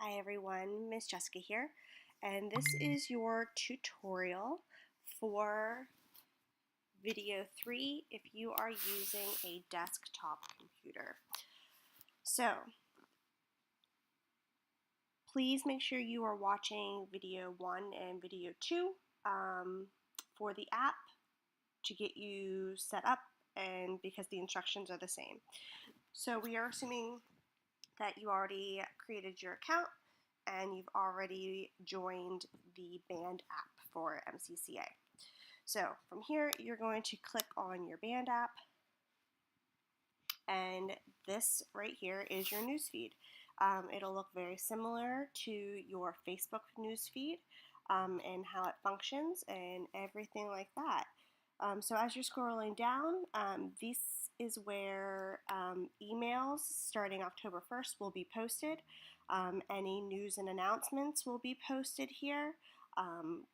Hi everyone, Miss Jessica here, and this is your tutorial for video 3 if you are using a desktop computer. So, please make sure you are watching video 1 and video 2 for the app to get you set up, and because the instructions are the same. So we are assuming that you already created your account and you've already joined the band app for MCCA. So from here, you're going to click on your band app, and this right here is your newsfeed. It'll look very similar to your Facebook newsfeed and how it functions and everything like that. So as you're scrolling down, this is where emails starting October 1st will be posted. Any news and announcements will be posted here.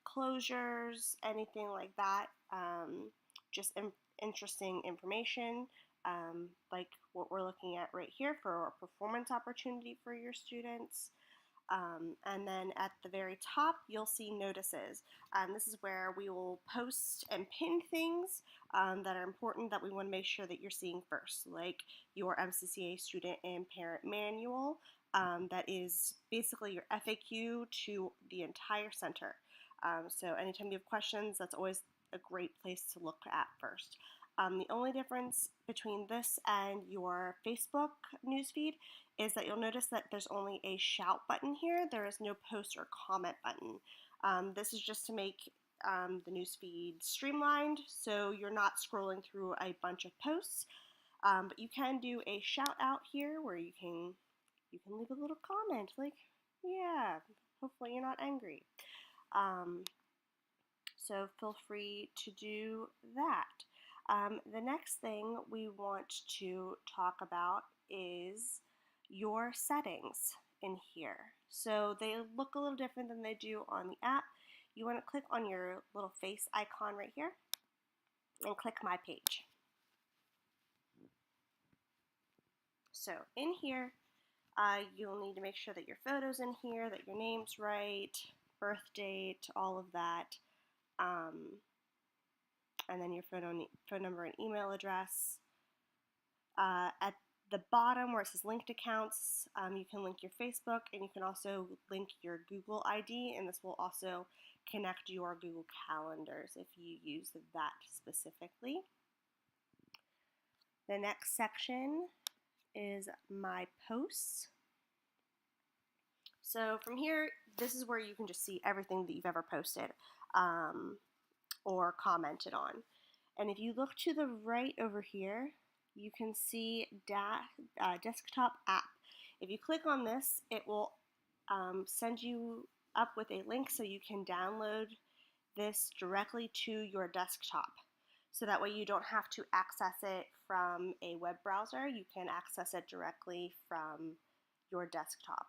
Closures, anything like that. Just interesting information like what we're looking at right here for a performance opportunity for your students. And then at the very top, you'll see notices. This is where we will post and pin things that are important that we want to make sure that you're seeing first, like your MCCA student and parent manual. That is basically your FAQ to the entire center. So anytime you have questions, that's always a great place to look at first. The only difference between this and your Facebook newsfeed is that you'll notice that there's only a shout button here. There is no post or comment button. This is just to make the newsfeed streamlined, so you're not scrolling through a bunch of posts. But you can do a shout out here where you can leave a little comment like, yeah, hopefully you're not angry. So feel free to do that. The next thing we want to talk about is your settings in here. So they look a little different than they do on the app. You want to click on your little face icon right here and click My Page. So in here, you'll need to make sure that your photo's in here, that your name's right, birth date, all of that. And then your phone number and email address. At the bottom where it says linked accounts, you can link your Facebook, and you can also link your Google ID, and this will also connect your Google Calendars if you use that specifically. The next section is My Posts. So from here, this is where you can just see everything that you've ever posted or commented on. And if you look to the right over here, you can see desktop app. If you click on this, it will send you up with a link so you can download this directly to your desktop. So that way you don't have to access it from a web browser. You can access it directly from your desktop.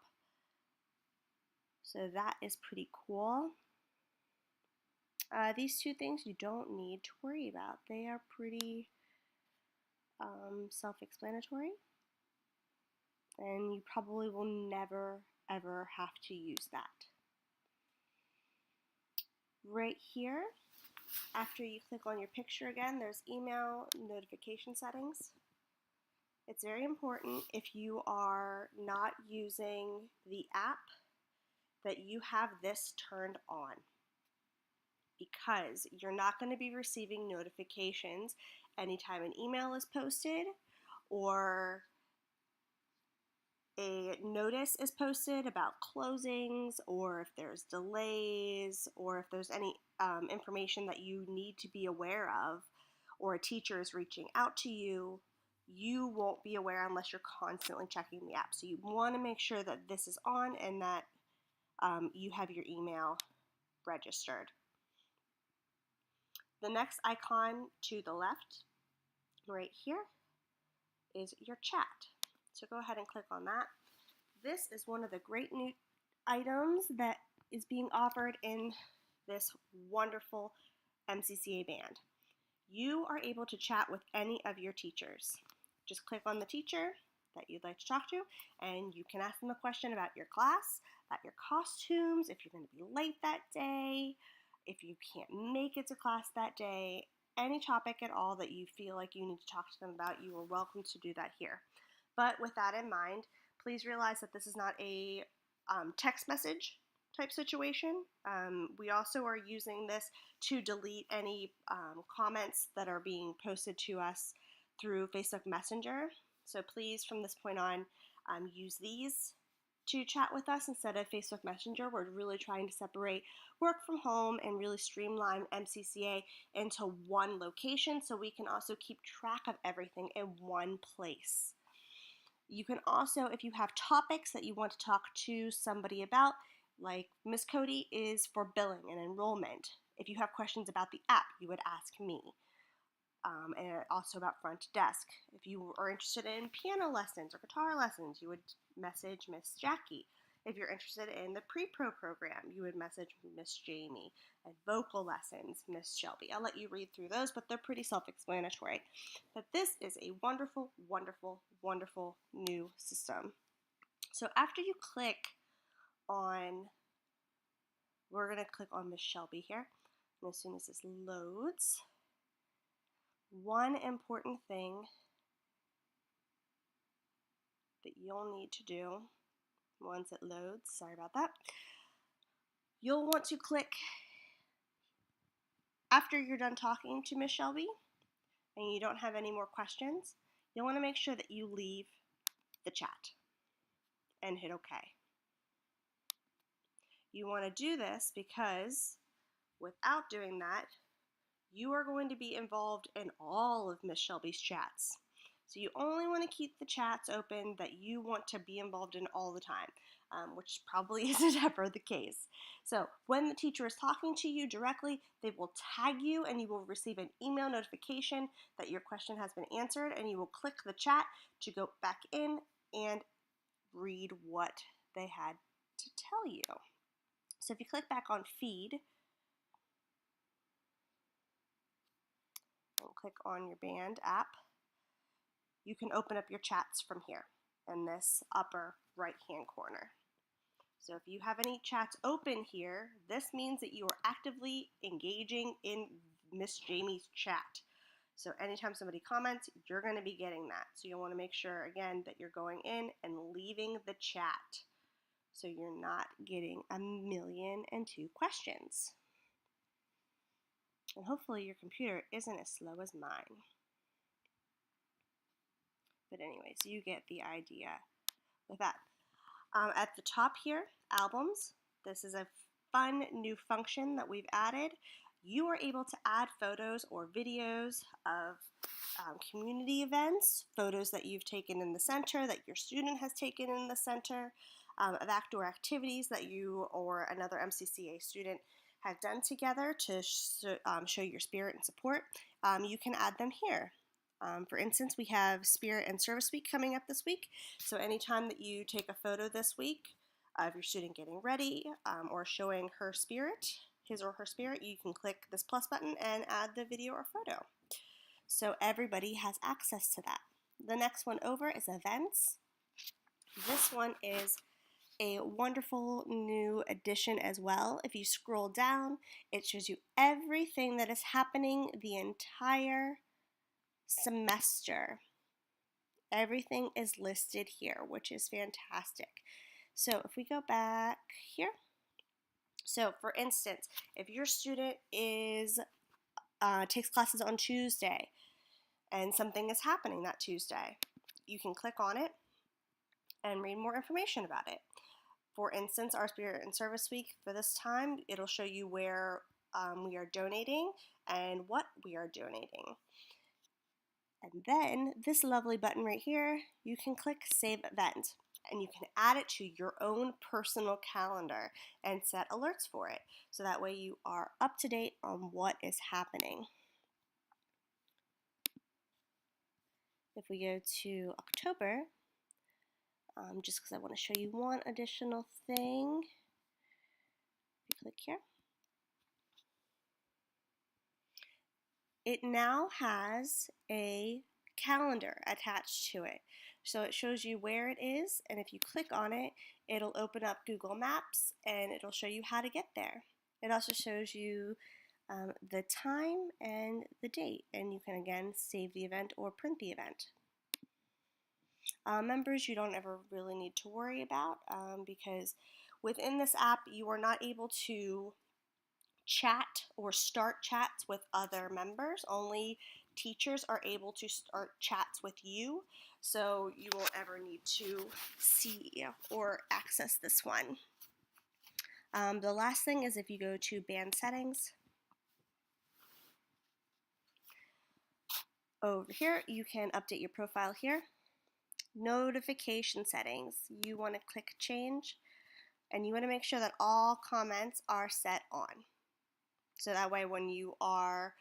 So that is pretty cool. These two things you don't need to worry about. They are pretty self-explanatory, and you probably will never ever have to use that. Right here, after you click on your picture again, there's email notification settings. It's very important if you are not using the app that you have this turned on, because you're not going to be receiving notifications anytime an email is posted or a notice is posted about closings, or if there's delays, or if there's any information that you need to be aware of, or a teacher is reaching out to you. You won't be aware unless you're constantly checking the app. So you want to make sure that this is on and that you have your email registered. The next icon to the left, right here, is your chat. So go ahead and click on that. This is one of the great new items that is being offered in this wonderful MCCA band. You are able to chat with any of your teachers. Just click on the teacher, that you'd like to talk to, and you can ask them a question about your class, about your costumes, if you're going to be late that day, if you can't make it to class that day, any topic at all that you feel like you need to talk to them about, you are welcome to do that here. But with that in mind, please realize that this is not a text message type situation. We also are using this to delete any comments that are being posted to us through Facebook Messenger. So please, from this point on, use these to chat with us instead of Facebook Messenger. We're really trying to separate work from home and really streamline MCCA into one location so we can also keep track of everything in one place. You can also, if you have topics that you want to talk to somebody about, like Miss Cody is for billing and enrollment. If you have questions about the app, you would ask me. And also about front desk. If you are interested in piano lessons or guitar lessons, you would message Miss Jackie. If you're interested in the pre-pro program, you would message Miss Jamie. And vocal lessons, Miss Shelby. I'll let you read through those, but they're pretty self-explanatory. But this is a wonderful, wonderful, wonderful new system. So after you click on, we're going to click on Miss Shelby here. And as soon as this loads, one important thing that you'll need to do once it loads, sorry about that, you'll want to click, after you're done talking to Miss Shelby and you don't have any more questions, you'll want to make sure that you leave the chat and hit OK. You want to do this because without doing that, you are going to be involved in all of Miss Shelby's chats. So you only want to keep the chats open that you want to be involved in all the time, which probably isn't ever the case. So when the teacher is talking to you directly, they will tag you and you will receive an email notification that your question has been answered, and you will click the chat to go back in and read what they had to tell you. So if you click back on feed, and click on your band app, you can open up your chats from here in this upper right hand corner. So if you have any chats open here, this means that you are actively engaging in Miss Jamie's chat. So anytime somebody comments, you're going to be getting that. So you'll want to make sure, again, that you're going in and leaving the chat so you're not getting 1,000,002 questions. And hopefully your computer isn't as slow as mine. But anyways, you get the idea with that. At the top here, albums. This is a fun new function that we've added. You are able to add photos or videos of community events, photos that you've taken in the center, that your student has taken in the center, of outdoor activities that you or another MCCA student have done together to show your spirit and support. You can add them here. For instance, we have Spirit and Service Week coming up this week. So anytime that you take a photo this week of your student getting ready or showing her spirit, his or her spirit, you can click this plus button and add the video or photo. So everybody has access to that. The next one over is events. This one is a wonderful new addition as well. If you scroll down, it shows you everything that is happening the entire semester. Everything is listed here, which is fantastic. So if we go back here, so for instance, if your student takes classes on Tuesday and something is happening that Tuesday, you can click on it and read more information about it. For instance, our Spirit and Service Week for this time, it'll show you where we are donating and what we are donating. And then this lovely button right here, you can click Save Event, and you can add it to your own personal calendar and set alerts for it. So that way you are up to date on what is happening. If we go to October, just because I want to show you one additional thing, if you click here, it now has a calendar attached to it. So it shows you where it is, and if you click on it, it'll open up Google Maps and it'll show you how to get there. It also shows you the time and the date, and you can again save the event or print the event. Members, you don't ever really need to worry about because within this app you are not able to chat or start chats with other members. Only teachers are able to start chats with you, so you won't ever need to see or access this one. The last thing is if you go to band settings, over here you can update your profile here. Notification settings, you want to click change, and you want to make sure that all comments are set on. So that way when you are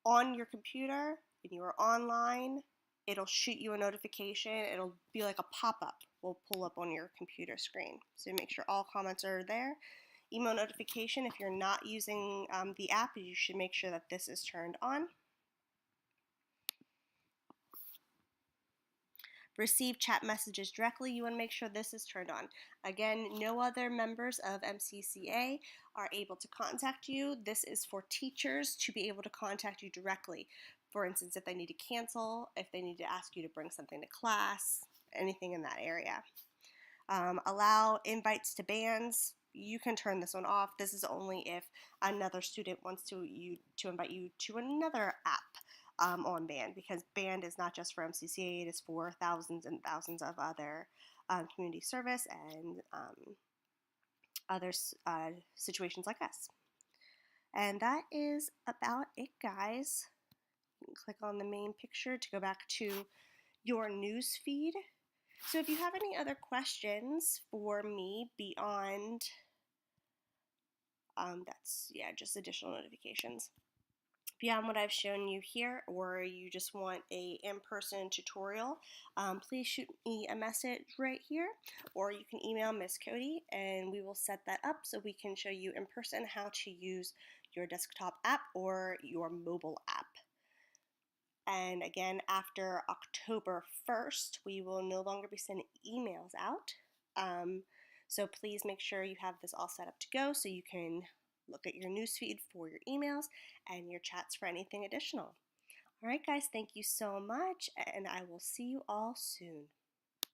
on your computer and you are online, it'll shoot you a notification. It'll be like a pop-up will pull up on your computer screen. So make sure all comments are there. Email notification, if you're not using the app, you should make sure that this is turned on. Receive chat messages directly, you want to make sure this is turned on. Again, no other members of MCCA are able to contact you. This is for teachers to be able to contact you directly. For instance, if they need to cancel, if they need to ask you to bring something to class, anything in that area. Allow invites to bands. You can turn this one off. This is only if another student wants to invite you to another app on band, because band is not just for MCCA, it is for thousands and thousands of other community service and other situations like us. And that is about it, guys. You can click on the main picture to go back to your news feed. So if you have any other questions for me beyond just additional notifications, beyond what I've shown you here, or you just want a in-person tutorial, please shoot me a message right here, or you can email Miss Cody and we will set that up so we can show you in person how to use your desktop app or your mobile app. And again, after October 1st, we will no longer be sending emails out. So please make sure you have this all set up to go so you can look at your newsfeed for your emails and your chats for anything additional. All right, guys, thank you so much, and I will see you all soon.